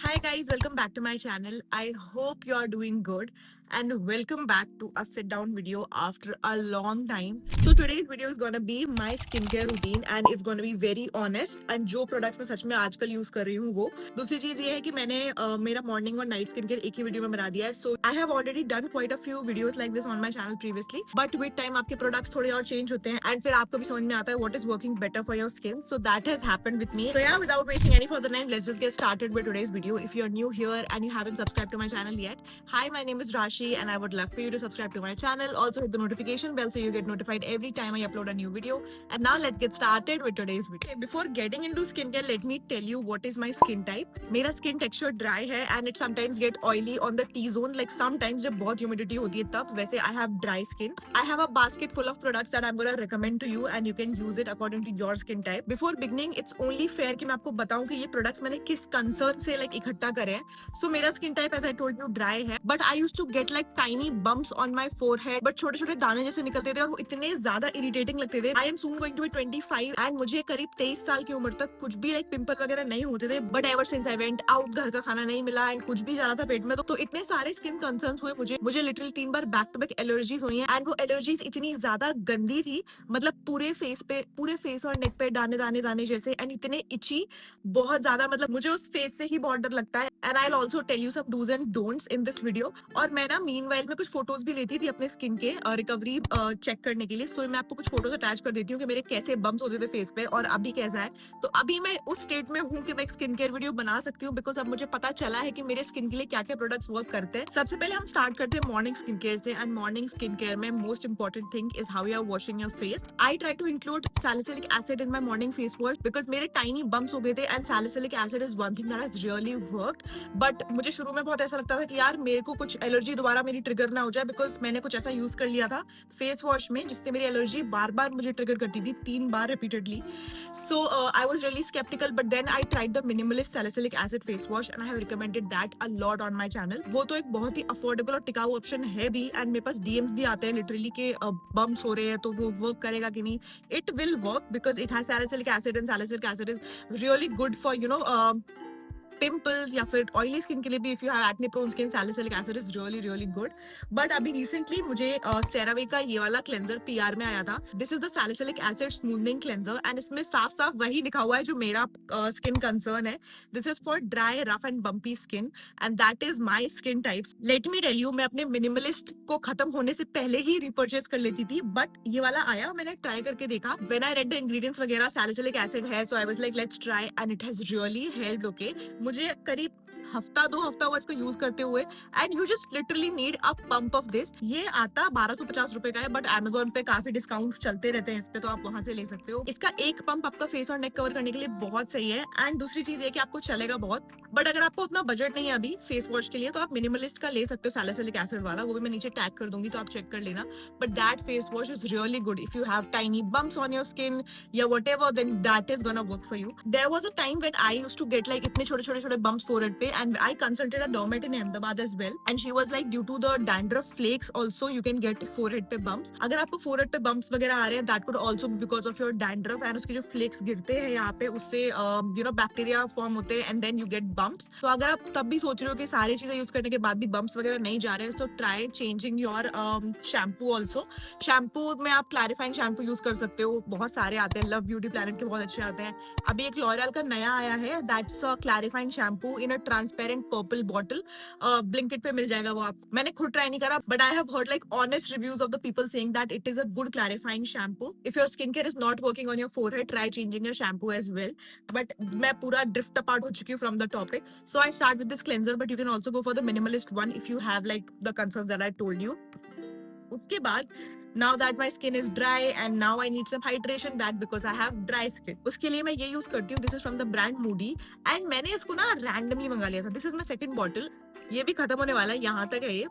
Hi guys, welcome back to my channel. I hope you are doing good and welcome back to a sit down video after a long time. So today's video is gonna be my skincare routine and it's gonna be very honest and जो products मैं सच में आजकल use कर रही हूँ वो दूसरी चीज ये है कि मैंने मेरा मॉर्निंग और नाइट स्किन केयर एक ही वीडियो में बना दिया है. So I have already done quite a few videos like this on my channel previously but with time आपके प्रोडक्ट्स थोड़े और चेंज होते हैं एंड फिर आपको भी समझ में आता है what is working better for your skin. So that has happened with me. So yeah without wasting any further time let's just get started with today's video. If you're new here and you haven't subscribed to my channel yet, hi, my name is Rashi and I would love for you to subscribe to my channel. Also hit the notification bell so you get notified every time I upload a new video. And now let's get started with today's video. Okay, before getting into skincare, let me tell you what is my skin type. मेरा skin texture dry है and it sometimes get oily on the T-zone. Like sometimes जब बहुत humidity होती है तब वैसे I have dry skin. I have a basket full of products that I'm gonna recommend to you and you can use it according to your skin type. Before beginning, it's only fair कि मैं आपको बताऊं कि ये products मैंने किस concern से like इकट्ठा करे हैं. So मेरा skin type as I told you dry है but I used to get like tiny bumps on my forehead but छोटे छोटे दाने जैसे निकलते थे और वो इतने ज्यादा इरिटेटिंग लगते थे. I am soon going to be 25 and मुझे करीब 23 साल की उम्र तक कुछ भी लाइक पिंपल वगैरह नहीं होते थे but ever since I went out घर का खाना नहीं मिला एंड कुछ भी ज्यादा था पेट में तो इतने सारे स्किन कंसर्न्स हुए मुझे लिटरली 3 बार बैक टू बैक एलर्जीज हुई है एंड वो एलर्जीज इतनी ज्यादा गंदी थी मतलब पूरे फेस और नेक पे दाने दाने दाने जैसे एंड इतने इची बहुत ज्यादा मतलब मुझे उस फेस से ही बहुत डर लगता है. And I also tell you some dos and don'ts in this video. और मैं ना मीनवाइल में कुछ फोटोज भी लेती थी अपने स्किन के रिकवरी चेक करने के लिए. सो मैं आपको कुछ फोटोज अटैच कर देती हूँ कि मेरे कैसे बम्स होते थे फेस पे और अभी कैसा है. तो अभी मैं उस स्टेट में हूँ कि मैं एक स्किन केयर वीडियो बना सकती हूँ बिकॉज अब मुझे पता चला है कि मेरे स्किन के लिए क्या क्या प्रोडक्ट्स वर्क करते हैं. सबसे पहले हम स्टार्ट करते हैं मॉर्निंग स्किन केयर से एंड मॉर्निंग स्किन केयर में most important thing is how you are washing your face. I try to include salicylic acid in my morning face wash because मेरे टाइनी बम्स हो गए थे and salicylic acid is one thing that has really worked. But मुझे शुरू में बहुत ऐसा लगता था कि यार मेरे को कुछ एलर्जी दोबारा मेरी ट्रिगर ना हो जाए बिकॉज मैंने कुछ ऐसा यूज कर लिया था फेस वॉश में जिससे मेरी एलर्जी बार बार मुझे ट्रिगर करती थी 3 बार repeatedly. So I was really sceptical but then I tried the minimalist salicylic acid face wash and I have recommended that a lot on my channel. वो तो एक बहुत ही अफोर्डेबल और टिकाऊ ऑप्शन है भी एंड मेरे पास डीएम्स भी आते हैं लिटरली के बम्स हो रहे हैं तो वो वर्क करेगा कि नहीं. It will work because it has salicylic acid and salicylic acid is really good for you know pimples या फिर ऑयली स्किन के लिए भी. If you have acne prone skin salicylic acid is really really good. But अभी recently मुझे CeraVe का ये वाला क्लेंजर पीआर में आया था. This is the salicylic acid smoothening cleanser and इसमें साफ साफ वही लिखा हुआ है जो मेरा स्किन कंसर्न है. This is for dry rough and bumpy skin and that is my skin types. Let me tell you मैं अपने मिनिमलिस्ट को खत्म होने से पहले ही रिपर्चेज कर लेती थी बट ये वाला आया मैंने ट्राई करके देखा. When I read the ingredients वगैरह सैलिसिलिक एसिड है so I was like let's try and it has really helped. Okay मुझे करीब हफ्ता 2 हफ्ता हुआ इसको यूज करते हुए and you just literally need a pump of this. ये आता 1250 रुपए का है बट Amazon पे काफी डिस्काउंट चलते रहते हैं इस पे तो आप वहां से ले सकते हो. इसका एक पंप आपका फेस और नेक कवर करने के लिए बहुत सही है एंड दूसरी चीज ये कि आपको चलेगा बहुत. बट अगर आपको उतना बजट नहीं है अभी फेस वॉश के लिए तो आप मिनिमलिस्ट का ले सकते हो सैलिसिलिक एसिड वाला. वो भी मैं नीचे टैग कर दूंगी तो आप चेक कर लेना. But that face wash is really good if you have tiny bumps on your skin या whatever then that is gonna work for you. There was a time when I used to get like इतने छोटे छोटे छोटे bumps forehead पे and I consulted a dermat in Ahmedabad as well and she was like due to the dandruff flakes also you can get forehead पे bumps. अगर आपको forehead पे bumps वगैरह आ रहे हैं that could also be because of your dandruff and उसके जो flakes गिरते हैं यहाँ पे उससे you know bacteria form होते हैं and then you get bumps. तो अगर आप तब भी सोच रहे हो कि सारी चीजें यूज करने के बाद भी bumps वगैरह नहीं जा रहे हैं so try changing your shampoo also. Shampoo में आप क्लैरिफाइंग शैम्पू यूज कर सकते हो. बहुत सारे आते हैं लव ब्यूटी प्लैनेट के बहुत अच्छे आते हैं. अभी एक लॉरियल का नया आया है that's a clarifying shampoo in a transparent purple bottle. Blinkit पे मिल जाएगा वो. आप मैंने खुद ट्राई नहीं करा but I have heard like honest reviews of the people saying that it is a good clarifying shampoo. If your skin care is not working on your forehead try changing your shampoo as well. But मैं पूरा drift apart हो चुकी हूँ from the topic so I start with this cleanser but you can also go for the Minimalist one if you have like the concerns that I told you. उसके बाद now that my skin is dry and now I need some hydration back because I have dry skin. उसके लिए मैं ये use करती हूँ. This is from the brand Moody and मैंने इसको ना रैंडमली मंगा लिया था. This is my second bottle. ये भी खत्म होने वाला है. यहाँ तक है ये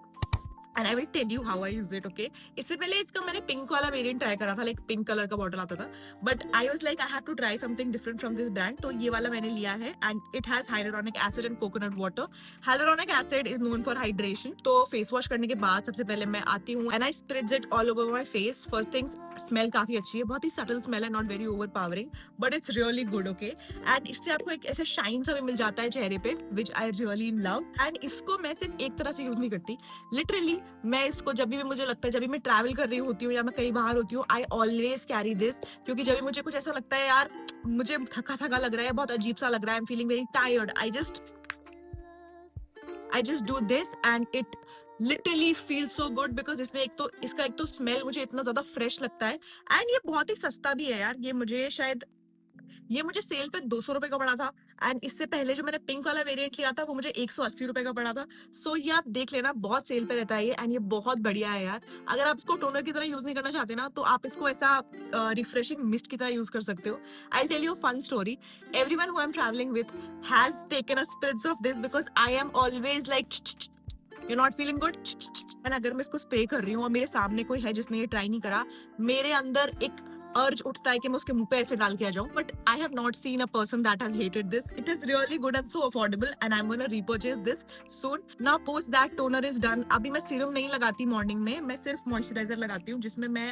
and I will tell you how I use it, okay. इससे पहले इसका मैंने पिंक वाला वेरिएंट ट्राई करा था, लाइक पिंक कलर का बॉटल आता था, but I was like I have to try something different from this brand, तो ये वाला मैंने लिया है and it has hyaluronic acid and coconut water. Hyaluronic acid is known for hydration. तो फेस वॉश करने के बाद सबसे पहले मैं आती हूँ and I spreads it all over my face. First things, smell काफी अच्छी है, बहुत ही सटल स्मेल है, not very over powering, but it's really good, okay. And इससे आपको एक ऐसे शाइन सा भी मिल जाता है चेहरे पे, विच आई रियली लव। एंड इसको मैं सिर्फ एक तरह से यूज नहीं करती, लिटरली मैं इसको जब भी मुझे लगता है, जब भी मैं ट्रैवल कर रही होती हूँ या मैं कहीं बाहर होती हूँ, आई ऑलवेज कैरी दिस। क्योंकि जब भी मुझे कुछ ऐसा लगता है यार मुझे थका थका लग रहा है, बहुत अजीब सा लग रहा है, I am feeling very tired, I just do this and it literally feel so good. Because इसमें एक तो स्मेल मुझे इतना ज्यादा फ्रेश लगता है एंड ये बहुत ही सस्ता भी है यार। ये मुझे सेल पे 200 रुपए का पड़ा था एंड इससे पहले जो मैंने पिंक वाला वेरिएंट लिया था वो मुझे 180 रुपए का पड़ा था। सो ये आप देख लेना, बहुत सेल पे रहता है ये एंड ये बहुत बढ़िया है यार। अगर आप इसको टोनर की तरह यूज नहीं करना चाहते ना, तो आप इसको ऐसा रिफ्रेशिंग मिस्ट की तरह यूज कर सकते हो। I tell you fun story, everyone who I am travelling with has taken a spritz of this because I am always like you not feeling good. And अगर मैं इसको स्प्रे कर रही हूँ और मेरे सामने कोई है जिसने ये ट्राई नहीं करा, मेरे अंदर एक अर्ज उठता है कि मैं उसके मुंह पे ऐसे डाल के आ जाऊं, but I have not seen a person that has hated this. It is really good and so affordable and I am gonna repurchase this soon. Now post that toner is done, अभी मैं serum नहीं लगाती morning में, मैं सिर्फ moisturiser लगाती हूँ, जिसमें मैं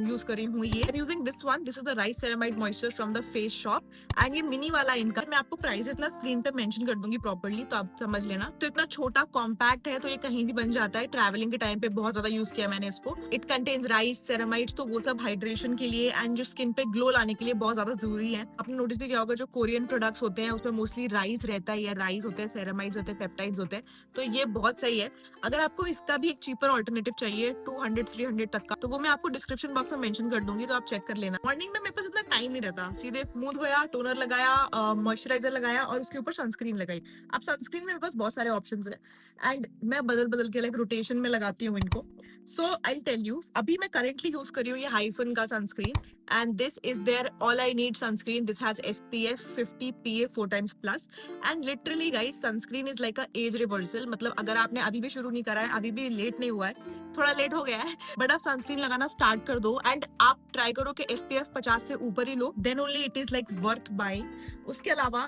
यूज करी हूँ ये using this one. This is the rice ceramide moisture from the face shop and ये मिनी वाला इनका, मैं आपको प्राइसेस ना स्क्रीन पे मेंशन कर दूंगी प्रॉपर्ली, तो आप समझ लेना। तो इतना छोटा कॉम्पैक्ट है, तो ये कहीं भी बन जाता है। ट्रैवलिंग के टाइम पे बहुत ज्यादा यूज किया मैंने इसको। इट कंटेन्स राइस सेरामाइड्स, तो वो सब हाइड्रेशन के लिए एंड जो स्किन पे ग्लो लाने के लिए बहुत ज्यादा जरूरी है। आपने नोटिस भी किया होगा, जो कोरियन प्रोडक्ट्स होते हैं उसमें मोस्टली राइस रहता है, या राइस होते हैं, सेरामाइड्स होते हैं, पेप्टाइड्स होते हैं, तो ये बहुत सही है। अगर आपको इसका भी एक चीपर ऑल्टरनेटिव चाहिए 200-300 तक का, तो वो मैं आपको डिस्क्रिप्शन बॉक्स में मेंशन कर दूंगी, तो आप चेक कर लेना। मॉर्निंग में मेरे पास इतना टाइम नहीं रहता, सीधे मुंह धोया, टोनर लगाया, मॉइस्चराइजर लगाया और उसके ऊपर सनस्क्रीन लगाई। अब सनस्क्रीन में मेरे पास बहुत सारे ऑप्शंस है एंड मैं बदल बदल के लाइक रोटेशन में लगाती हूँ इनको। सो आई टेल यू, अभी मैं करेंटली यूज कर रही हूँ ये हाइफन का sunscreen and this is their all I need sunscreen. This has SPF 50 PA 4 times plus and literally guys sunscreen is like a age reversal. मतलब अगर आपने अभी भी शुरू नहीं करा है, अभी भी लेट नहीं हुआ है, थोड़ा लेट हो गया है, बट आप सनस्क्रीन लगाना स्टार्ट कर दो एंड आप ट्राई करो कि SPF 50 से ऊपर ही लो, then only it is like worth buying. उसके अलावा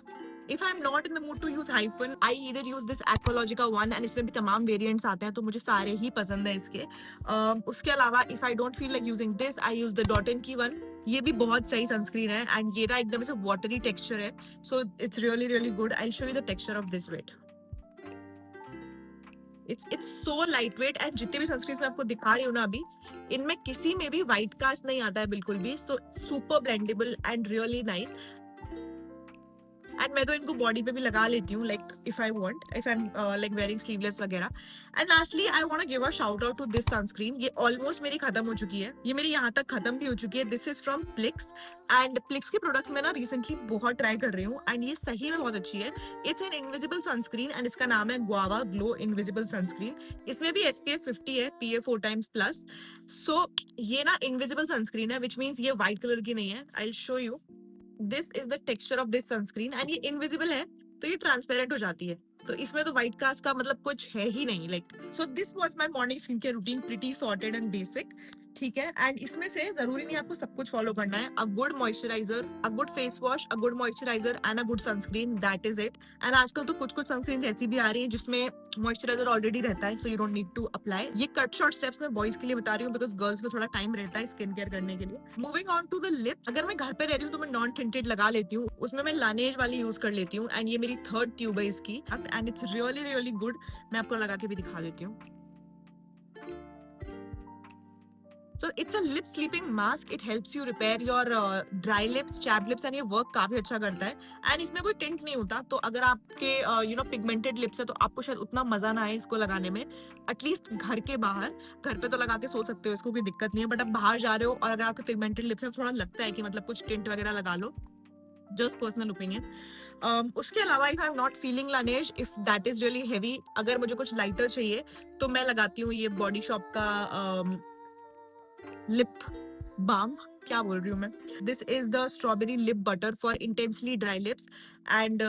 if I am not in the mood to use Hyphen, I either use this Aqualogica one and इसमें भी तमाम वेरिएंट्स आते हैं, तो मुझे सारे ही पसंद है इसके। उसके अलावा if I don't feel like using this, I use the dot in की वन। ये भी बहुत सही सनस्क्रीन है एंड ये ना एकदम से वाटरी टेक्सचर है, so it's really really good. I show you the texture of this. Wait, it's so light weight and जितने भी सनस्क्रीन मैं आपको दिखा रही हूँ ना अभी, इनमें किसी में भी व्हाइट कास्ट नहीं आता है बिल्कुल भी। So super blendable and really nice and मैं तो इनको बॉडी पे भी लगा लेती हूँ, like if I want, if I am like wearing sleeveless वगैरह। And lastly I want to give a shout out to this sunscreen. ये ऑलमोस्ट मेरी खत्म हो चुकी है, ये मेरी यहाँ तक खत्म भी हो चुकी है। दिस इज फ्रॉम प्लिक्स एंड प्लिक्स के प्रोडक्ट्स मैं ना रिसेंटली बहुत ट्राई कर रही हूँ एंड ये सही में बहुत अच्छी है। It's an invisible sunscreen and इसका नाम है गुआवा ग्लो इनविजिबल सनस्क्रीन। इसमें भी SPF 50 है, PA 4 times plus। सो ये ना इनविजिबल सनस्क्रीन है, विच मीन्स ये व्हाइट कलर की नहीं है। I will show you, this is the texture of this sunscreen and ये इनविजिबल है, तो ये ट्रांसपेरेंट हो जाती है, तो इसमें तो व्हाइट कास्ट का मतलब कुछ है ही नहीं। Like so this was my morning skin care routine, pretty sorted and basic, ठीक है। एंड इसमें से जरूरी नहीं आपको सब कुछ फॉलो करना है। A good moisturiser, a good face wash, a good moisturiser and a good sunscreen, that is it. And आजकल तो कुछ कुछ सनस्क्रीन ऐसी भी आ रही है जिसमें मॉइस्चराइजर ऑलरेडी रहता है, so you don't need to apply. ये कट शॉर्ट स्टेप्स में बॉयज के लिए बता रही हूँ बिकॉज गर्ल्स में थोड़ा टाइम रहता है स्किन केयर करने के लिए। Moving on to the lips, अगर मैं घर पे रह रही हूँ तो मैं नॉन टिंटेड लगा लेती हूँ, उसमें मैं लानेज वाली यूज कर लेती हूँ एंड ये मेरी 3rd ट्यूब है इसकी and it's really really good. मैं आपको लगा के भी दिखा देती हूँ। So it's a lip sleeping mask. It helps you repair your dry lips, chapped lips and ये वर्क काफी अच्छा करता है एंड इसमें कोई टिंट नहीं होता। तो अगर आपके यू नो पिगमेंटेड लिप्स है तो आपको शायद उतना मजा ना आए इसको लगाने में, एटलीस्ट घर के बाहर। घर पे तो लगा के सो सकते हो, इसको कोई दिक्कत नहीं है, बट आप बाहर जा रहे हो और अगर आपके पिगमेंटेड लिप्स है थोड़ा लगता है कि मतलब कुछ टिंट वगैरह लगा लो, जस्ट पर्सनल ओपिनियन। उसके अलावा if I am not feeling Laneige, if that is really heavy, अगर मुझे कुछ लाइटर चाहिए तो मैं लगाती हूँ ये बॉडी शॉप का लिप बाम, क्या बोल रही हूँ मैं। This is the strawberry lip butter for intensely dry lips and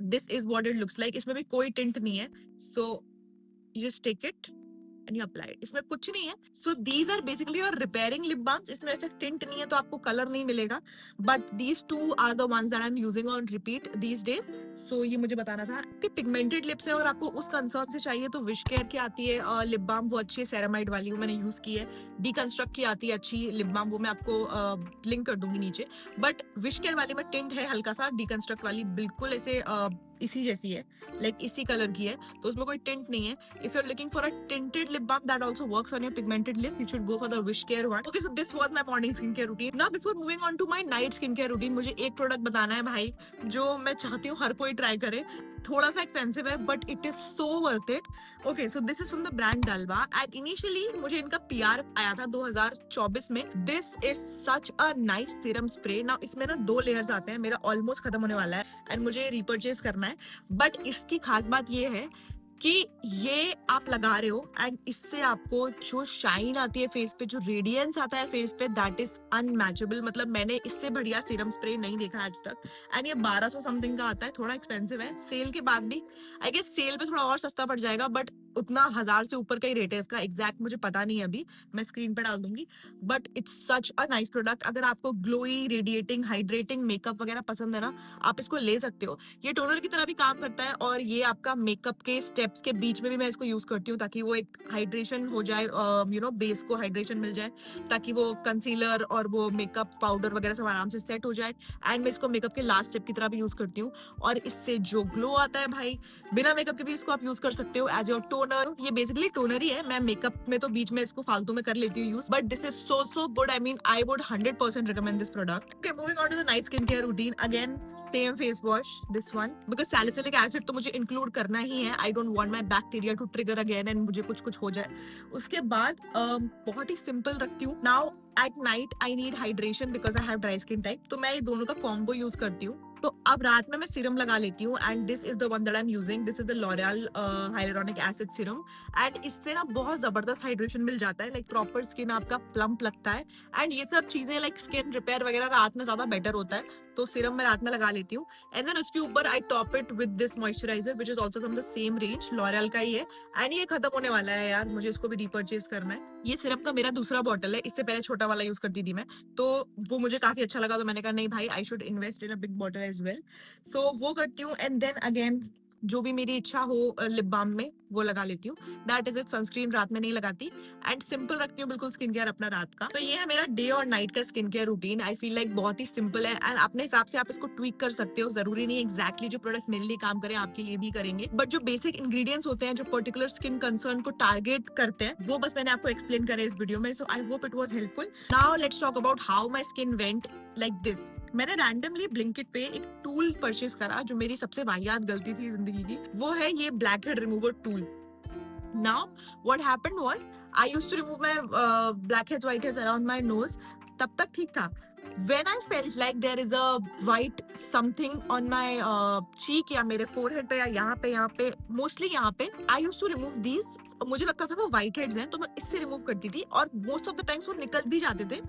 this is what it looks like. इसमें भी कोई टिंट नहीं है, so you just take it and you apply. इसमें कुछ नहीं है। So these are basically your repairing lip balms. इसमें ऐसे टिंट नहीं है तो आपको कलर नहीं मिलेगा, but these two are the ones that I am using on repeat these days. So ये मुझे बताना था कि पिगमेंटेड लिप्स है और आपको उस कंसर्न से चाहिए तो विश केयर की आती है लिप बाम, वो अच्छी है, सेरामाइड वाली, वो मैंने यूज की है। डीकंस्ट्रक्ट की आती है अच्छी लिप बाम, वो मैं आपको लिंक कर दूंगी नीचे। बट विश केयर वाली में टिंट है हल्का सा, डीकंस्ट्रक्ट वाली बिल्कुल ऐसे इसी जैसी है, लाइक इसी कलर की है, तो उसमें कोई टिंट नहीं है। If you are looking for a tinted lip balm that also works on your pigmented lips, you should go for the wish care one. Okay, so this was my morning skincare routine. Now before moving on to my night skincare routine, मुझे एक product बताना है भाई जो मैं चाहती हूँ हर कोई ट्राई करे। थोड़ा सा एक्सपेंसिव है but it is so worth it. Okay, so this is from the brand डलवा एंड इनिशियली मुझे इनका पीआर आया था 2024 में। This is such a nice serum spray. ना इसमें ना 2 लेयर्स आते हैं, मेरा ऑलमोस्ट खत्म होने वाला है एंड मुझे रिपर्चेज करना है। बट इसकी खास बात ये है कि ये आप लगा रहे हो एंड इससे आपको जो शाइन आती है फेस पे, जो रेडियंस आता है फेस पे, दैट इज अनमैचेबल। मतलब मैंने इससे बढ़िया सीरम स्प्रे नहीं देखा आज तक। एंड ये 1200 समथिंग का आता है, थोड़ा एक्सपेंसिव है सेल के बाद भी। आई गेस सेल पे थोड़ा और सस्ता पड़ जाएगा, बट उतना 1000 से ऊपर का ही रेट है इसका। एग्जैक्ट मुझे पता नहीं है, अभी मैं स्क्रीन पे डाल दूंगी। But it's such a nice product. अगर आपको ग्लोई, रेडिएटिंग, हाइड्रेटिंग मेकअप वगैरह पसंद है ना, आप इसको ले सकते हो। ये टोनर की तरह भी काम करता है और ये आपका मेकअप के स्टेप्स के बीच में भी मैं इसको यूज करती हूँ ताकि वो एक हाइड्रेशन हो जाए, बेस को हाइड्रेशन मिल जाए, ताकि वो कंसीलर और वो मेकअप पाउडर वगैरह सब आराम से सेट हो जाए। एंड मैं इसको मेकअप के लास्ट स्टेप की तरह भी यूज करती हूँ और इससे जो ग्लो आता है भाई, बिना मेकअप के भी इसको आप यूज कर सकते हो एज योर टोनर। ये बेसिकली टोनर ही है, मैं मेकअप में तो बीच में इसको फालतू में कर लेती हूँ use, but this is so good. I mean I would 100% recommend this product. Okay, moving on to the night skin care routine. Again same face wash, this one, because salicylic acid तो मुझे include करना ही है। I don't want my bacteria to trigger again and मुझे कुछ हो जाए। उसके बाद बहुत ही सिंपल रखती हूँ। Now at night I need hydration because I have dry skin type, तो मैं ये दोनों का कॉम्बो यूज करती हूँ। तो अब रात में मैं सीरम लगा लेती हूँ and this is the one that I am using. This is the L'Oréal hyaluronic acid serum and इससे ना बहुत जबरदस्त हाइड्रेशन मिल जाता है, लाइक प्रॉपर स्किन आपका प्लम्प लगता है। एंड ये सब चीजें लाइक स्किन रिपेयर वगैरह रात में ज्यादा बेटर होता है, तो सीरम मैं रात में लगा लेती हूँ। एंड देन उसके ऊपर I top it with this moisturiser which is also from the same range, L'Oreal का ही है। एंड ये खत्म होने वाला है यार, मुझे इसको भी रिपर्चेज करना है। ये सिरम का मेरा दूसरा बॉटल है, इससे पहले छोटा वाला यूज करती थी मैं, तो वो मुझे काफी अच्छा लगा, तो मैंने कहा नहीं भाई, I should invest in a big bottle as well. So वो करती हूँ एंड देन अगेन जो भी मेरी इच्छा हो लिप बाम में वो लगा लेती हूँ। That is it. सनस्क्रीन रात में नहीं लगाती एंड सिंपल रखती हूँ बिल्कुल स्किन केयर अपना रात का। तो ये है मेरा डे और नाइट का skin care routine. I feel like बहुत ही सिंपल है एंड अपने हिसाब से आप इसको ट्वीक कर सकते हो। जरूरी नहीं एक्जैक्टली जो प्रोडक्ट मेरे लिए काम करें आपके लिए भी करेंगे, बट जो बेसिक इंग्रेडिएंट्स होते हैं जो पर्टिकुलर स्किन कंसर्न को टारगेट करते हैं, वो बस मैंने आपको एक्सप्लेन करे इस वीडियो में। So I hope it was helpful. Now let's talk about how my skin went like this. मैंने रैंडमली ब्लिंकिट पे एक टूल परचेज करा जो मेरी सबसे वाहियात गलती थी जिंदगी की। वो है ये black head remover tool. Now, what happened was, I used to remove my blackheads, whiteheads around my nose. तब तक ठीक था. When I felt like there is a white something on my cheek या मेरे forehead पे या यहाँ पे, mostly यहाँ पे, I used to remove these. मुझे लगता था वो white heads हैं, तो मैं इससे remove करती थी और most of the times वो निकल भी जाते थे.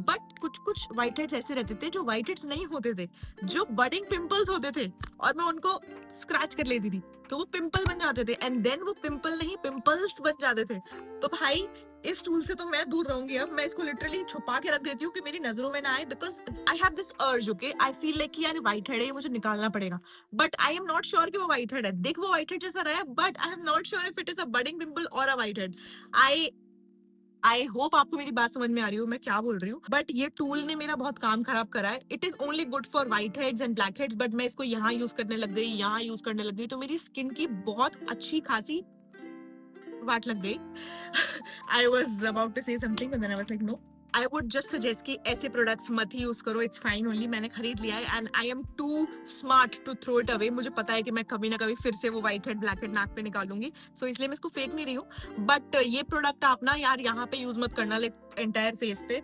But कुछ white heads ऐसे रहते थे जो white heads नहीं होते थे, जो budding pimples होते थे और मैं उनको scratch कर लेती थी, तो वो पिंपल बन जाते थे एंड देन वो पिंपल नहीं पिंपल्स बन जाते थे। तो भाई इस टूल से तो मैं दूर रहूंगी। अब मैं इसको लिटरली छुपा के रख देती हूँ कि मेरी नजरों में ना आए, because I have this urge, okay, I feel like यार व्हाइट हेड है, ये मुझे निकालना पड़ेगा, but I am not sure कि वो व्हाइट हेड है। देख वो व्हाइट हेड जैसा रहा है, but I am not sure if it is a budding pimple और अ व्हाइट हेड। आई होप आपको मेरी बात समझ में आ रही हो मैं क्या बोल रही हूँ, बट ये टूल ने मेरा बहुत काम खराब करा है। It is only good for white heads and black heads, but मैं इसको यहाँ यूज करने लग गई, यहाँ यूज करने लग गई, तो मेरी स्किन की बहुत अच्छी खासी वाट लग गई। I was about to say something but then I was like no, I would just suggest कि ऐसे प्रोडक्ट्स मत ही यूज करो। इट्स फाइन ओनली, मैंने खरीद लिया है and I am too smart to throw it away. मुझे पता है कि मैं कभी ना कभी फिर से वो व्हाइट हेड ब्लैक हेड नाक पे निकालूंगी, सो इसलिए मैं इसको फेंक नहीं रही हूँ। बट ये प्रोडक्ट आप ना यार यहाँ पे यूज मत करना, लाइक एंटायर फेस पे।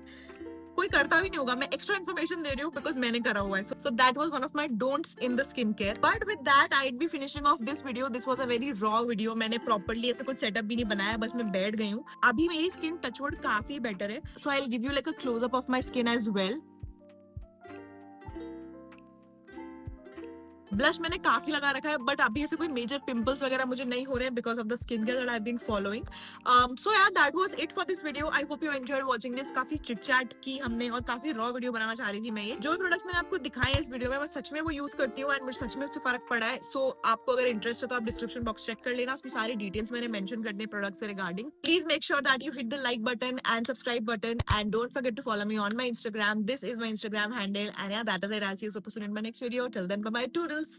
कोई करता भी नहीं होगा, मैं एक्स्ट्रा इन्फॉर्मेशन दे रही हूँ बिकॉज मैंने करा हुआ है। So that was one of my don'ts in the skin care. But with that I be finishing off this video. This was a very raw video, मैंने प्रॉपर्ली ऐसा कुछ सेटअप भी नहीं बनाया, बस मैं बैठ गई हूँ। अभी मेरी स्किन टचवुड काफी बेटर है, so I will give you like a close up of my skin as well. Blush मैंने काफ़ी लगा रखा है, बट अभी ऐसे कोई मेजर पिंपल्स वगैरह मुझे नहीं हो रहे हैं because of the skin care that I have been following. So यार that was it for this video. I hope you enjoyed watching this. काफ़ी चिट-चैट की हमने और काफ़ी रॉ वीडियो बनाना चाह रही थी मैं ये। जो भी प्रोडक्ट्स मैंने आपको दिखाए हैं इस वीडियो में, मैं सच में वो यूज़ करती हूँ एंड मुझे सच में उससे फ़र्क पड़ा है। सो आपको अगर इंटरेस्ट है तो आप डिस्क्रिप्शन बॉक्स चेक कर लेना, उसमें सारी डिटेल्स मैंने मेंशन कर दी प्रोडक्ट्स से regarding. Please make sure that you hit the like button and subscribe button, and don't forget to follow me on my Instagram. This is my Instagram handle, and yeah, that is it. I'll see you super soon in my next video. Till then, bye bye, toodles.